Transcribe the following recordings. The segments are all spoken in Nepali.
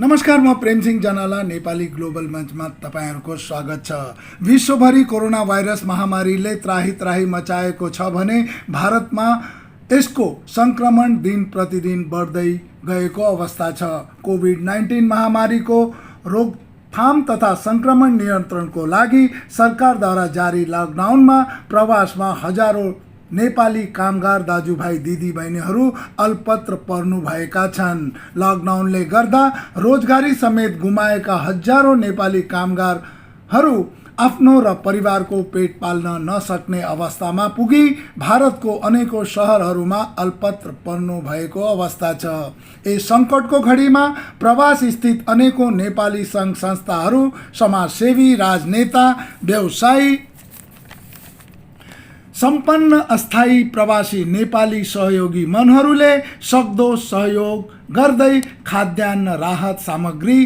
नमस्कार, म प्रेमसिंह जनाला नेपाली ग्लोबल मञ्चमा तपाईहरुको स्वागत छ। विश्वभरि कोरोना भाइरस महामारीले त्राही त्राही मचाएको छ भने भारतमा यसको संक्रमण दिन प्रतिदिन बढ्दै गएको अवस्था छ। कोभिड-19 महामारीको रोकथाम तथा संक्रमण नियन्त्रणको लागि सरकारद्वारा जारी लकडाउनमा प्रवासमा हजारौं नेपाली कामगार दाजुभाइ दिदीबहिनीहरू अल्पत्र पर्नु भएका छन्। लकडाउनले गर्दा रोजगारी समेत गुमाएका हजारौं नेपाली कामगारहरू आफ्नो र परिवारको पेट पाल्न नसक्ने अवस्थामा पुगी भारतको अनेकौं शहरहरूमा अल्पत्र पर्नु भएको अवस्था छ। यस संकटको घडीमा प्रवास स्थित अनेकौं नेपाली संघ संस्थाहरू, समाजसेवी, राजनेता, व्यवसायी, सम्पन्न अस्थायी प्रवासी नेपाली सहयोगी मनहरूले सक्दो सहयोग गर्दै खाद्यान्न राहत सामग्री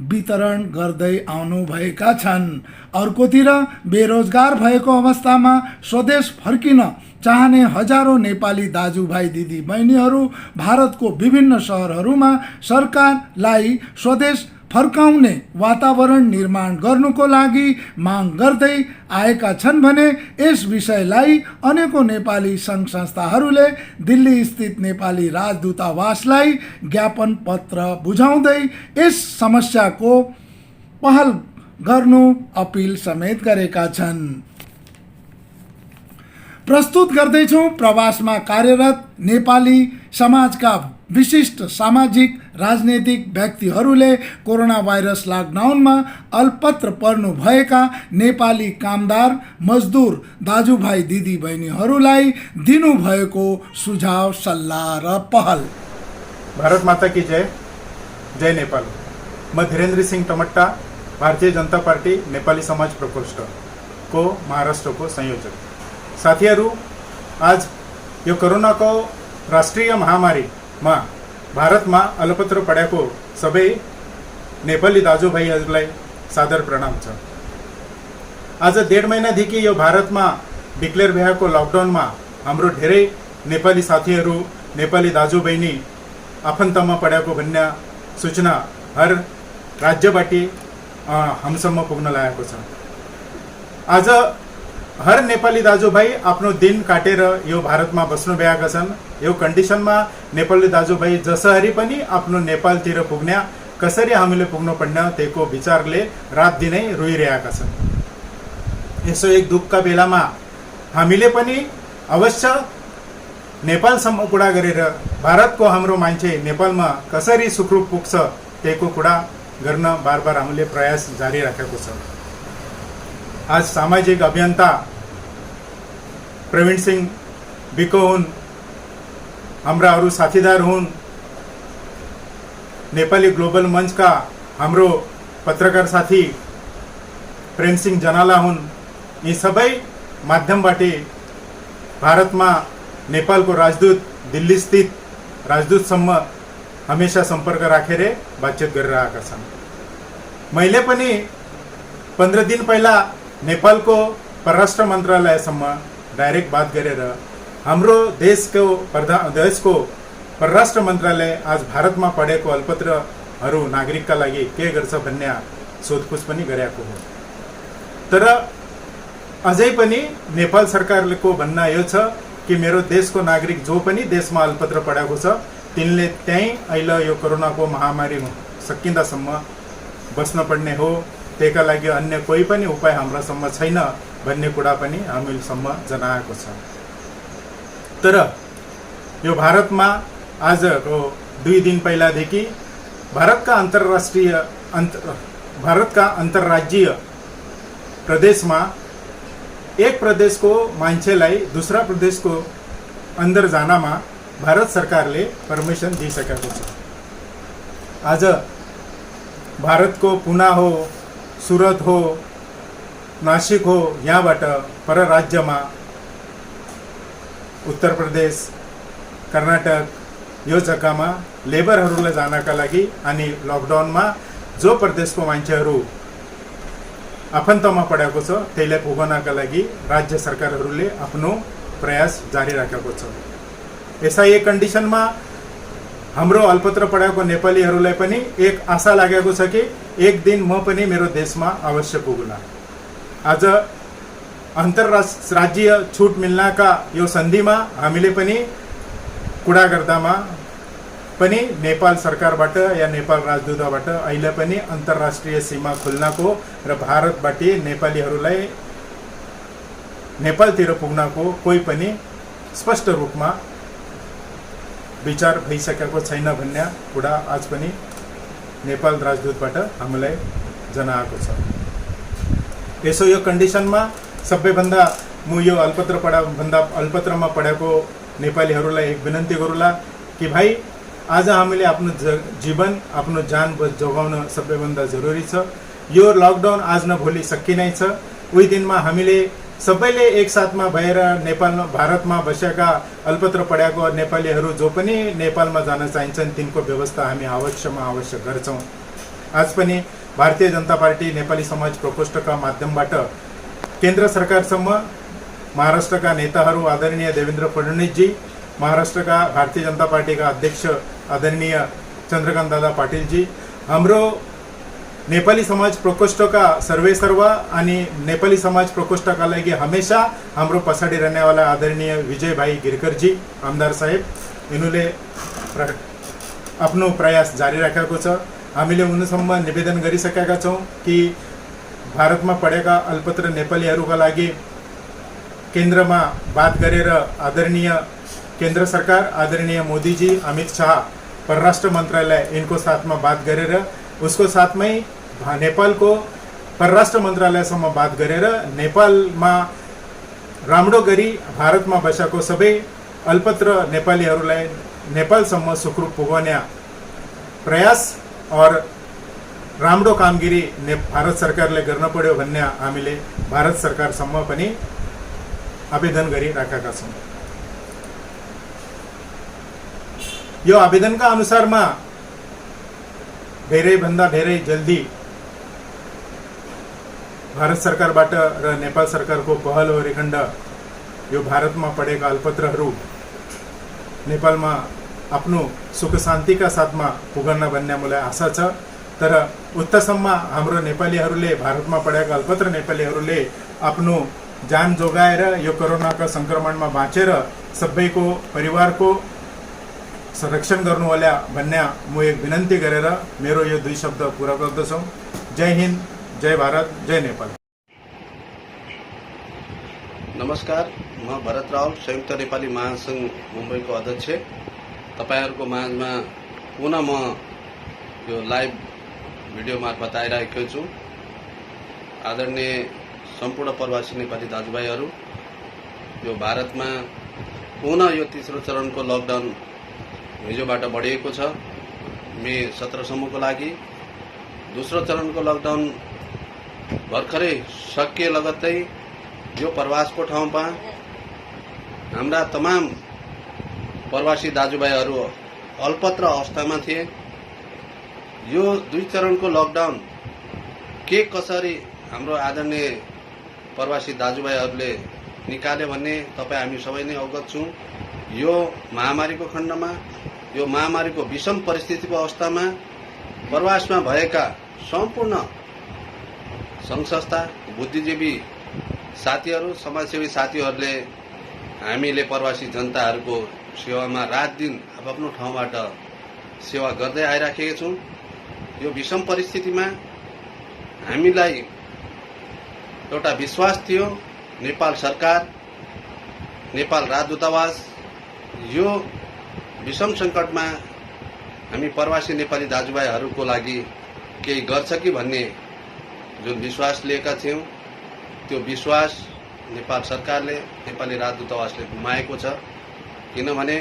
वितरण गर्दै आउनु भएका छन्। अर्कोतिर बेरोजगार भएको अवस्थामा स्वदेश फर्किन चाहने हजारौं नेपाली दाजुभाइ दिदी बहिनीहरू भारतको विभिन्न शहरहरूमा सरकारलाई स्वदेश फर्काउने वातावरण निर्माण गर्नुको लागि माग गर्दै आएका छन् भने यस विषयलाई अनेकौं नेपाली संघ संस्थाहरूले दिल्ली स्थित नेपाली राजदूतावासलाई ज्ञापन पत्र बुझाउँदै यस समस्याको पहल गर्नु अपिल समेत गरेका छन्। प्रस्तुत गर्दैछौं प्रवासमा कार्यरत नेपाली समाजका विशिष्ट सामाजिक राजनैतिक व्यक्तिहरूले कोरोना भाइरस लकडाउनमा अल्पत्र पर्नु भएका नेपाली कामदार मजदुर दाजुभाइ दिदी बहिनीहरूलाई दिनुभएको सुझाव, सल्लाह र पहल। भारत माता की जय। जय नेपाल। म धीरेन्द्र सिंह टमट्टा, भारतीय जनता पार्टी नेपाली समाज प्रकोष्ठ को महाराष्ट्र को संयोजक। साथीहरू, आज यो कोरोना को राष्ट्रिय महामारी में भारत में अल्पत्र पड़ेको सबै नेपाली दाजुभाइहरूलाई सादर प्रणाम छ। आज 1.5 महिनादेखि यो भारत में डिक्लेयर भएको लकडाउन में हाम्रो धेरै नेपाली साथीहरू, नेपाली दाजुबहिनी आफन्तमा पड़ेको भन्ने सूचना हर राज्यबाट हामीसम्म पुग्न लागेको छ। आज हर नेपाली दाजुभाइ आफ्नो दिन काटेर यो भारतमा बस्नु भएका छन्। यो कन्डिसनमा नेपाली दाजुभाइ जसरी पनि आफ्नो नेपालतिर पुग्ने, कसरी हामीले पुग्नु पर्ने त्यसको विचारले रात दिनै रोइरहेका छन्। यसो एक दुःखका बेलामा हामीले पनि अवश्य नेपालसम्म कुरा गरेर भारतको हाम्रो मान्छे नेपालमा कसरी सुखरूप पुग्छ त्यसको कुरा गर्न बार हामीले प्रयास जारी राखेको छ। आज सामाजिक अभियन्ता प्रवीण सिंह बिको हुन्, हाम्रा अरू साथीदार हुन्, नेपाली ग्लोबल मंच का हाम्रो पत्रकार साथी प्रेम सिंह जनाला हुन्। यी सबै माध्यमबाट भारतमा नेपालको राजदूत, दिल्ली स्थित राजदूतसम्म हमेशा संपर्क राखेर बातचित गरिरहेका छन्। मैले पनि 15 दिन पहिला नेपालको परराष्ट्र मन्त्रालयसम्म डाइरेक्ट बात गरेर हाम्रो देशको परराष्ट्र मन्त्रालय आज भारतमा पढेको अल्पत्रहरू नागरिकका लागि के गर्छ भन्ने सोधपुछ पनि गरेको हो। तर अझै पनि नेपाल सरकारको भन्न यो छ कि मेरो देशको नागरिक जो पनि देशमा अल्पत्र पढेको छ तिनले त्यही अहिले यो कोरोनाको महामारी सकिँदासम्म बस्न पर्ने हो। त्यसका लागि अन्य कोही पनि उपाय हाम्रासम्म छैन भन्ने कुरा पनि हामीसम्म जनाएको छ। तर यो भारतमा आजको 2 दिन पहिलादेखि भारतका अन्तर्राज्यीय प्रदेशमा एक प्रदेशको मान्छेलाई दूसरा प्रदेशको अंदर जानमा भारत सरकारले परमिसन दिइसकेको छ। आज भारतको पुना हो, सुरत हो, नासिक हो, यहाँबाट पर राज्यमा उत्तर प्रदेश, कर्नाटक यो जग्गामा लेबरहरूलाई जानका लागि अनि लकडाउनमा जो प्रदेशको मान्छेहरू आफन्तमा परेको छ त्यसलाई पुगाउनका लागि राज्य सरकारहरूले आफ्नो प्रयास जारी राखेको छ। यसै एक कन्डिसनमा हाम्रो अल्पत्र पढाएको नेपालीहरूलाई पनि एक आशा लागेको छ कि एक दिन म पनि मेरो देशमा अवश्य पुगुला। आज अन्तर्राज्यीय छुट मिल्नका यो सन्धिमा हामीले पनि कुरा गर्दामा पनि नेपाल सरकारबाट या नेपाल राजदूतबाट अहिले पनि अन्तर्राष्ट्रिय सीमा खुल्नको र भारतबाट नेपालीहरूलाई नेपालतिर पुग्नको कोही पनि स्पष्ट रूपमा विचार भइसकेको छैन भन्ने कुरा आज पनि नेपाल राजदूतबाट हामीलाई जनाएको छ। यसो यो कन्डिसनमा सबैभन्दा म यो अल्पत्रमा पढेको नेपालीहरूलाई एक विनन्ती गरौँला कि भाइ आज हामीले आफ्नो जीवन आफ्नो जान जोगाउन सबैभन्दा जरुरी छ। यो लकडाउन आज न भोलि सकिनै छ। उही दिनमा हामीले सबैले एकसाथमा भएर नेपालमा भारतमा बसेका अल्पत्र पढेको नेपालीहरू जो पनि नेपालमा जान चाहिन्छन् तिनको व्यवस्था हामी अवश्य गर्छौँ। आज पनि भारतीय जनता पार्टी नेपाली समाज प्रकोष्ठका माध्यमबाट केन्द्र सरकारसम्म महाराष्ट्रका नेताहरू आदरणीय देवेन्द्र फडणवीसजी, महाराष्ट्रका भारतीय जनता पार्टीका अध्यक्ष आदरणीय चन्द्रकान्त दादा पाटिलजी, हाम्रो नेपाली समाज प्रकोष्ठका सर्वेसर्वा अनि नेपाली समाज प्रकोष्ठका लागि हमेशा हाम्रो पछाडि रहनेवाला आदरणीय विजय भाइ गिरकरजी आमदार साहेब, यिनीहरूले आफ्नो प्रयास जारी राखेको छ। हामीले उनीसम्म निवेदन गरिसकेका छौँ कि भारतमा पढेका अल्पत्र नेपालीहरूका लागि केन्द्रमा बात गरेर आदरणीय केन्द्र सरकार आदरणीय मोदीजी, अमित शाह, परराष्ट्र मन्त्रालय इनको साथमा बात गरेर उसको साथमै नेपालको परराष्ट्र मन्त्रालयसम्म बात गरेर नेपालमा राम्रो गरी भारतमा बसेको सबै अल्पत्र नेपालीहरूलाई नेपालसम्म सुखरूप पुगाउने प्रयास और राम्रो कामगिरी भारत सरकारले गर्न पर्यो भन्ने हामीले भारत सरकारसम्म पनि आवेदन गरिराखेका छौँ। यो आवेदनका अनुसारमा धेरैभन्दा धेरै जल्दी भारत सरकारबाट र नेपाल सरकारको पहल वरिखण्ड यो भारतमा पढेका अल्पत्रहरू नेपालमा आफ्नो सुख शान्तिका साथमा पुगन्न भन्ने मलाई आशा छ। तर उत्तरसम्म हाम्रो नेपालीहरूले भारतमा पढेका अल्पत्र नेपालीहरूले आफ्नो जान जोगाएर यो कोरोनाका संक्रमणमा बाँचेर सबैको परिवारको संरक्षण गर्नु होला भन्ने म एक विनन्ती गरेर मेरो यो दुई शब्द पूरा गर्दछु। जय हिन्द, जय भारत, जय नेपाल। नमस्कार, म भरत रावल, संयुक्त नेपाली महासंघ मुम्बईको अध्यक्ष। तपाईहरुको माझमा पुनः म यो लाइभ भिडियो मार्फत आइरहेको छु। आदरणीय सम्पूर्ण प्रवासी नेपाली दाजुभाइहरू, यो भारतमा पुनः यो तेस्रो चरणको लकडाउन हिजोबाट बढिएको छ। मे 17 सम्मको लागि दोस्रो चरणको लकडाउन भर्खरै सकिए लगत्तै यो प्रवासको ठाउँमा हाम्रा तमाम प्रवासी दाजुभाइहरू अल्पत्र अवस्थामा थिए। यो दुई चरणको लकडाउन के कसरी हाम्रो आदरणीय प्रवासी दाजुभाइहरूले निकाल्यो भन्ने तपाईँ हामी सबै नै अवगत छौँ। यो महामारीको खण्डमा, यो महामारीको विषम परिस्थितिको अवस्थामा प्रवासमा भएका सम्पूर्ण सङ्घ संस्था, बुद्धिजीवी साथीहरू, समाजसेवी साथीहरूले हामीले प्रवासी जनताहरूको सेवामा रात दिन आफ्नो ठाउँबाट सेवा गर्दै आइराखेका छौँ। यो विषम परिस्थितिमा हामीलाई एउटा विश्वास थियो, नेपाल सरकार, नेपाल राजदूतावास यो विषम संकटमा हामी प्रवासी नेपाली दाजुभाइहरूको लागि केही गर्छ कि भन्ने जुन विश्वास लिएका थियौँ, त्यो विश्वास नेपाल सरकारले, नेपाली राजदूतावासले गुमाएको छ। किनभने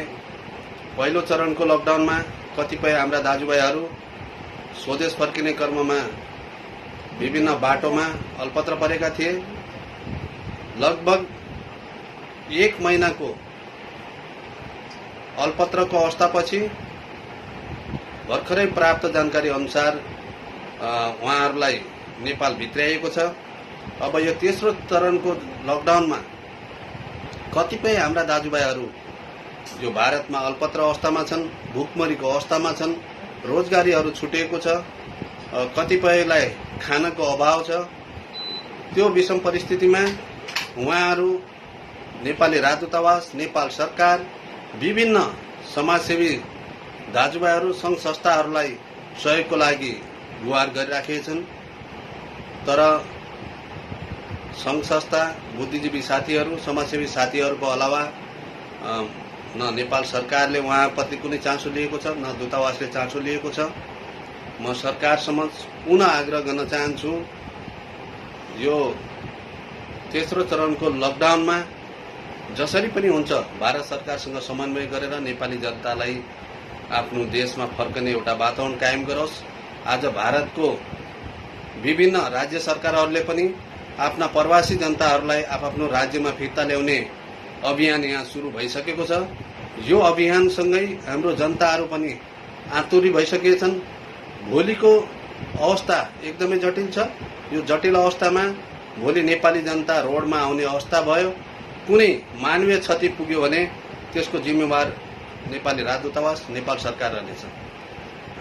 पहिलो चरणको लकडाउनमा कतिपय हाम्रा दाजुभाइहरू स्वदेश फर्किने क्रममा विभिन्न बाटोमा अल्पत्र परेका थिए। लगभग 1 महिनाको अल्पत्रको अवस्थापछि भर्खरै प्राप्त जानकारी अनुसार उहाँहरूलाई नेपाल भित्र्याइएको छ। अब यो तेस्रो चरणको लकडाउनमा कतिपय हाम्रा दाजुभाइहरू यो भारतमा अल्पत्र अवस्थामा छन्, भुकमरीको अवस्थामा छन्, रोजगारीहरू छुटेको छ, कतिपयलाई खानको अभाव छ। त्यो विषम परिस्थितिमा उहाँहरू नेपाली राजदूतावास, नेपाल सरकार, विभिन्न समाजसेवी दाजुभाइहरू, सङ्घ संस्थाहरूलाई सहयोगको लागि गुहार गरिराखेका छन्। तर सङ्घ संस्था, बुद्धिजीवी साथीहरू, समाजसेवी साथीहरूको अलावा न नेपाल सरकारले उहाँप्रति कुनै चासो लिएको छ, न दूतावासले चासो लिएको छ। म सरकार समक्ष पुनः आग्रह गर्न चाहन्छु, यो तेस्रो चरणको लकडाउनमा जसरी पनि हुन्छ भारत सरकारसँग समन्वय गरेर नेपाली जनतालाई आफ्नो देशमा फर्कने एउटा वातावरण कायम गरोस्। आज भारतको विभिन्न राज्य सरकारहरूले पनि आफ्ना प्रवासी जनताहरूलाई आफ्नो राज्यमा फिर्ता ल्याउने अभियान यहाँ सुरु भइसकेको छ। यो अभियानसँगै हाम्रो जनताहरू पनि आतुरी भइसकेका छन्। भोलिको अवस्था एकदमै जटिल छ। यो जटिल अवस्थामा भोलि नेपाली जनता रोडमा आउने अवस्था भयो, कुनै मानवीय क्षति पुग्यो भने त्यसको जिम्मेवार नेपाली राजदूतावास, नेपाल सरकार रहनेछ।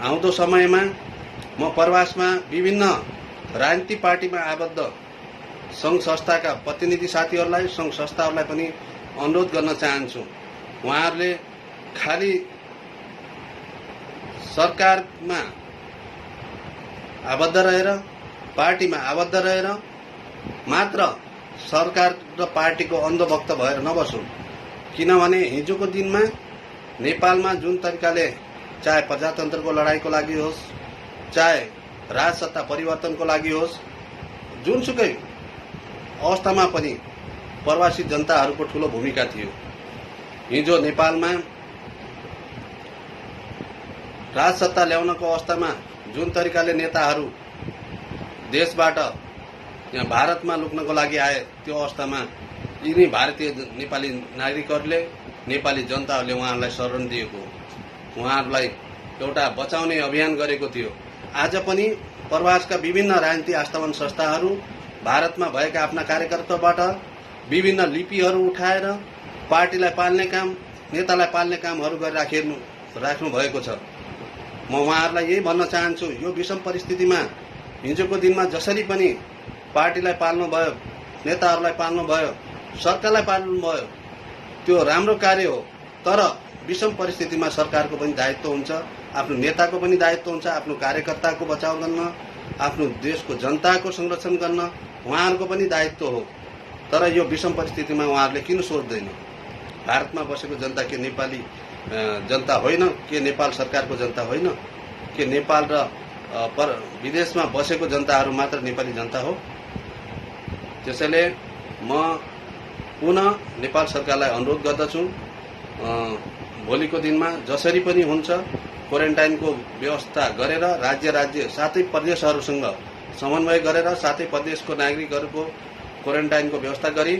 आउँदो समयमा म प्रवासमा विभिन्न राजनीतिक पार्टीमा आबद्ध सङ्घ संस्थाका प्रतिनिधि साथीहरूलाई, सङ्घ संस्थाहरूलाई पनि अनुरोध गर्न चाहन्छु, उहाँहरूले खालि सरकारमा आबद्ध रहेर, पार्टीमा आबद्ध रहेर मात्र सरकार र पार्टीको अन्धभक्त भएर नबसौँ। किनभने हिजोको दिनमा नेपालमा जुन तरिकाले चाहे प्रजातन्त्रको लडाईँको लागि होस्, चाहे राजसत्ता परिवर्तनको लागि होस्, जुनसुकै अवस्थामा पनि प्रवासी जनताहरूको ठूलो भूमिका थियो। हिजो नेपालमा राजसत्ता ल्याउनको अवस्थामा जुन तरिकाले नेताहरू देशबाट यहाँ भारतमा लुक्नको लागि आए, त्यो अवस्थामा यिनी भारतीय नेपाली नागरिकहरूले, नेपाली जनताहरूले उहाँहरूलाई शरण दिएको, उहाँहरूलाई एउटा बचाउने अभियान गरेको थियो। आज पनि प्रवासका विभिन्न राजनीतिक आस्थावान संस्थाहरू भारतमा भएका आफ्ना कार्यकर्ताबाट विभिन्न लिपिहरू उठाएर पार्टीलाई पाल्ने काम, नेतालाई पाल्ने कामहरू गरिराख्नु भएको छ। म उहाँहरूलाई यही भन्न चाहन्छु, यो विषम परिस्थितिमा हिजोको दिनमा जसरी पनि पार्टीलाई पाल्नुभयो, नेताहरूलाई पाल्नुभयो, सरकारलाई पाल्नुभयो, त्यो राम्रो कार्य हो। तर विषम परिस्थितिमा सरकारको पनि दायित्व हुन्छ, आफ्नो नेताको पनि दायित्व हुन्छ, आफ्नो कार्यकर्ताको बचाउ गर्न, आफ्नो देशको जनताको संरक्षण गर्न उहाँहरूको पनि दायित्व हो। तर यो विषम परिस्थितिमा उहाँहरूले किन सोच्दैन? भारतमा बसेको जनता के नेपाली जनता होइन? के नेपाल सरकारको जनता होइन? के नेपाल र विदेशमा बसेको जनताहरू मात्र नेपाली जनता हो? त्यसैले म पुनः नेपाल सरकारलाई अनुरोध गर्दछु, भोलिको दिनमा जसरी पनि हुन्छ क्वारेन्टाइनको व्यवस्था गरेर राज्य साथै प्रदेशहरूसँग समन्वय गरेर, साथै प्रदेशको नागरिकहरूको क्वारेन्टाइनको व्यवस्था गरी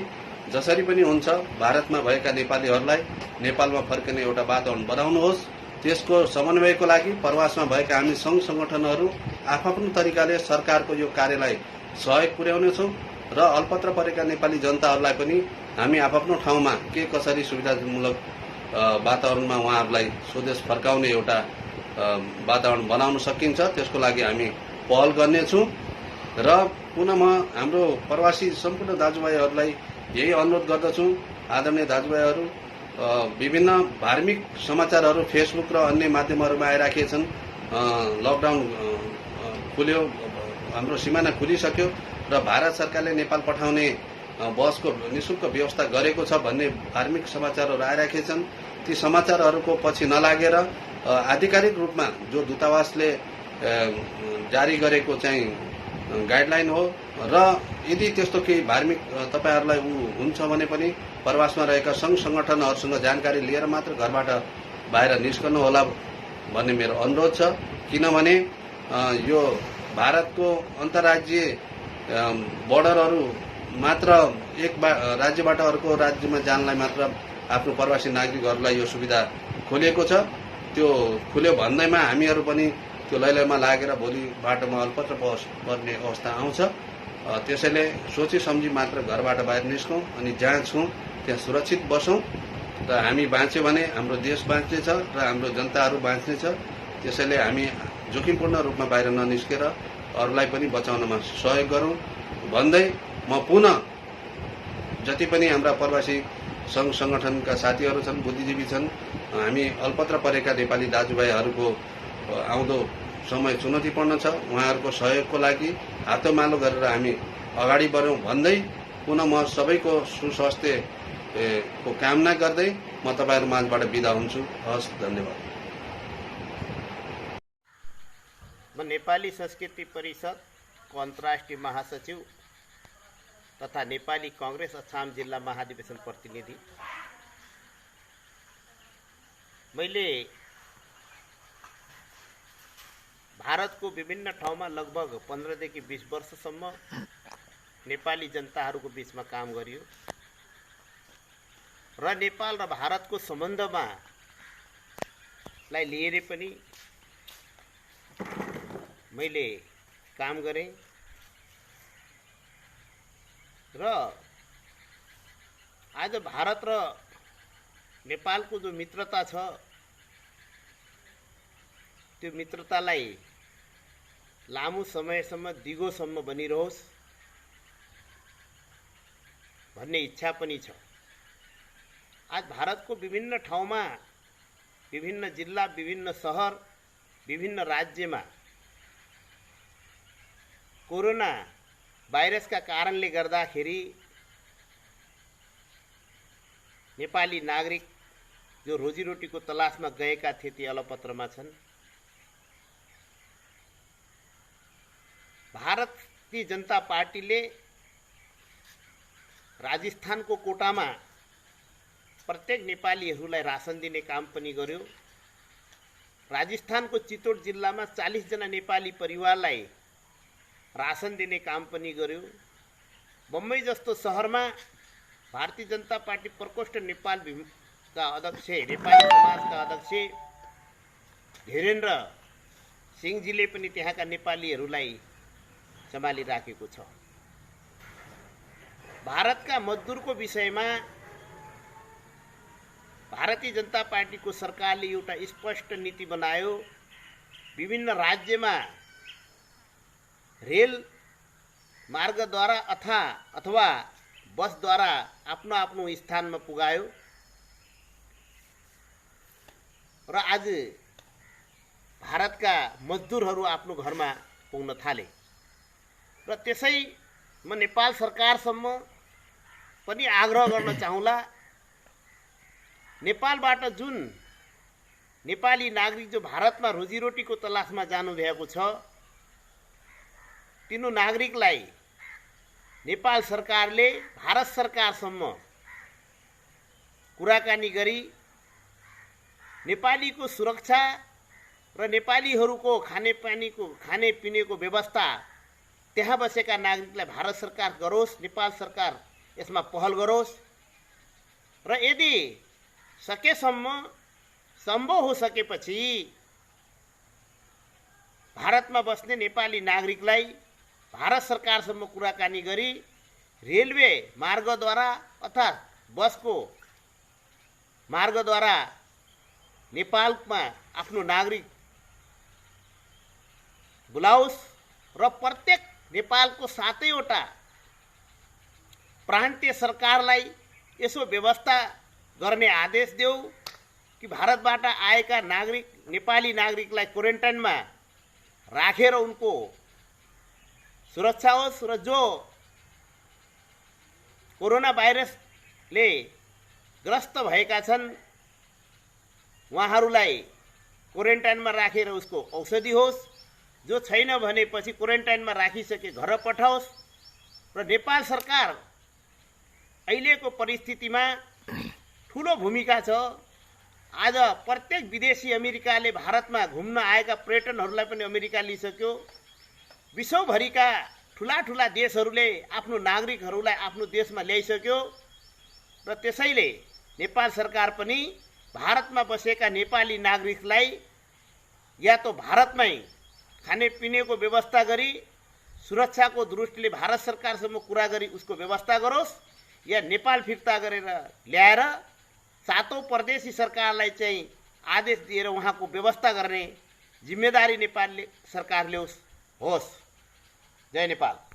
जसरी पनि हुन्छ भारतमा भएका नेपालीहरूलाई नेपालमा फर्किने एउटा वातावरण बनाउनुहोस्। त्यसको समन्वयको लागि प्रवासमा भएका हामी सङ्घ सङ्गठनहरू आफ्नो तरिकाले सरकारको यो कार्यलाई सहयोग पुर्याउनेछौँ र अल्पत्र परेका नेपाली जनताहरूलाई पनि हामी आफ्नो ठाउँमा के कसरी सुविधाजनक वातावरणमा उहाँहरूलाई स्वदेश फर्काउने एउटा वातावरण बनाउन सकिन्छ, त्यसको लागि हामी पहल गर्नेछौँ। र पुनः म हाम्रो प्रवासी सम्पूर्ण दाजुभाइहरूलाई यही अनुरोध गर्दछु, आदरणीय दाजुभाइहरू, विभिन्न धार्मिक समाचारहरू फेसबुक र अन्य माध्यमहरूमा आइराखेका छन्। लकडाउन खुल्यो, हाम्रो सिमाना खुलिसक्यो र भारत सरकारले नेपाल पठाउने बसको निःशुल्क व्यवस्था गरेको छ भन्ने धार्मिक समाचारहरू आइराखेका छन्। ती समाचारहरूको पछि नलागेर आधिकारिक रूपमा जो दूतावासले जारी गरेको चाहिँ गाइडलाइन हो र यदि त्यस्तो केही धार्मिक तपाईहरूलाई हुन्छ भने पनि प्रवासमा रहेका सङ्घ सङ्गठनहरूसँग जानकारी लिएर मात्र घरबाट बाहिर निस्कनु होला भन्ने मेरो अनुरोध छ। किनभने यो भारतको अन्तर्राज्यीय बोर्डरहरू मात्र एक राज्यबाट अर्को राज्यमा जानलाई मात्र आफ्नो प्रवासी नागरिकहरूलाई यो सुविधा खोलिएको छ। त्यो खुल्यो भन्दैमा हामीहरू पनि त्यो लैलैमा लागेर भोलि बाटोमा अल्पत्र पर्ने अवस्था आउँछ। त्यसैले सोची सम्झी मात्र घरबाट बाहिर निस्कौँ अनि जहाँ छौँ त्यहाँ सुरक्षित बसौँ। र हामी बाँच्यो भने हाम्रो देश बाँच्नेछ र हाम्रो जनताहरू बाँच्नेछ। त्यसैले हामी जोखिमपूर्ण रूपमा बाहिर ननिस्केर अरूलाई पनि बचाउनमा सहयोग गरौँ भन्दै म पुनः जति पनि हाम्रा प्रवासी सङ्घ सङ्गठनका साथीहरू छन्, बुद्धिजीवी छन्, हामी अल्पत्र परेका नेपाली दाजुभाइहरूको आउँदो समय चुनौतीपूर्ण छ। उहाँहरूको सहयोगको लागि हातोमालो गरेर हामी अगाडि बढौँ भन्दै पुनः म सबैको सुस्वास्थ्य को कामना गर्दै म तपाईँहरू माझबाट बिदा हुन्छु। हस्, धन्यवाद। म नेपाली संस्कृति परिषदको अन्तर्राष्ट्रिय महासचिव तथा नेपाली कांग्रेस अछाम जिल्ला महाधिवेशन प्रतिनिधि। मैले भारतको विभिन्न ठाउँमा लगभग 15 देखि 20 वर्षसम्म नेपाली जनताहरूको बीचमा काम गरियो र नेपाल र भारतको सम्बन्धमा लाई लिएर पनि मैले काम गरेँ र आज भारत र नेपालको जो मित्रता छ त्यो मित्रतालाई लामो समयसम्म दिगोसम्म बनिरहोस् भन्ने इच्छा पनि छ। आज भारतको विभिन्न ठाउँमा, विभिन्न जिल्ला, विभिन्न शहर, विभिन्न राज्यमा कोरोना भाइरसका कारणले गर्दाखेरि नेपाली नागरिक जो रोजीरोटीको तलासमा गएका थिए ती अलपत्रमा छन्। भारतीय जनता पार्टीले राजस्थानको कोटामा प्रत्येक नेपालीहरूलाई राशन दिने काम पनि गर्यो। राजस्थानको चितोड जिल्लामा 40 जना नेपाली परिवारलाई राशन दिने काम पनि गर्यो। बम्बई जस्तो शहरमा भारतीय जनता पार्टी प्रकोष्ठ नेपालका अध्यक्ष, नेपाली समाजका अध्यक्ष धीरेन्द्र सिंहजीले पनि त्यहाँका नेपालीहरूलाई सम्हालिराखेको छ। भारतका मजदुरको विषयमा भारतीय जनता पार्टीको सरकारले एउटा स्पष्ट नीति बनायो। विभिन्न राज्यमा रेल मार्गद्वारा अथवा बसद्वारा आफ्नो आफ्नो स्थानमा पुगायो र आज भारतका मजदुरहरू आफ्नो घरमा पुग्न थाले र त्यसै म नेपाल सरकारसम्म पनि आग्रह गर्न चाहूँला, नेपालबाट जुन नेपाली नागरिक जो भारतमा रोजीरोटीको तलासमा जानुभएको छ तीनों नागरिकलाई नेपाल सरकारले भारत सरकारसम्म कुराकानी गरी नेपालीको सुरक्षा र नेपालीहरूको खानेपिनेको व्यवस्था त्यहाँ बसेका नागरिकलाई भारत सरकार गरोस्, नेपाल सरकार यसमा पहल गरोस् र यदि सकेसम्म संभव हो सकेपछि भारतमा बस्ने नेपाली नागरिकलाई भारत सरकारसम्म कुराकानी गरी रेलवे मार्गद्वारा अर्थात् बसको मार्गद्वारा नेपालमा आफ्नो नागरिक बुलाओस् र प्रत्येक नेपालको 7वटा प्रान्तीय सरकारलाई यसो व्यवस्था गर्ने आदेश देऊ कि भारतबाट आएका नागरिक नेपाली नागरिकलाई क्वारेन्टाइनमा राखेर उनको सुरक्षा होस् र जो कोरोना भाइरसले ग्रस्त भएका छन् उहाँहरूलाई क्वारेन्टाइनमा राखेर उसको औषधि होस्, जो छैन भनेपछि क्वारेन्टाइनमा राखिसके घर पठाओस् र नेपाल सरकार अहिलेको परिस्थितिमा ठूलो भूमिका छ। आज प्रत्येक विदेशी अमेरिकाले भारतमा घुम्न आएका पर्यटनहरूलाई पनि अमेरिका लिइसक्यो। विश्वभरिका ठूला देशहरूले आफ्नो नागरिकहरूलाई आफ्नो देशमा ल्याइसक्यो र त्यसैले नेपाल सरकार पनि भारतमा बसेका नेपाली नागरिकलाई या तो भारतमै खानेपिनेको व्यवस्था गरी सुरक्षाको दृष्टिले भारत सरकारसम्म कुरा गरी उसको व्यवस्था गरोस् या नेपाल फिर्ता गरेर ल्याएर सातौं प्रदेशी सरकारलाई चाहिँ आदेश दिएर उहाँको व्यवस्था गर्ने जिम्मेदारी नेपाल सरकारले होस्। जय नेपाल।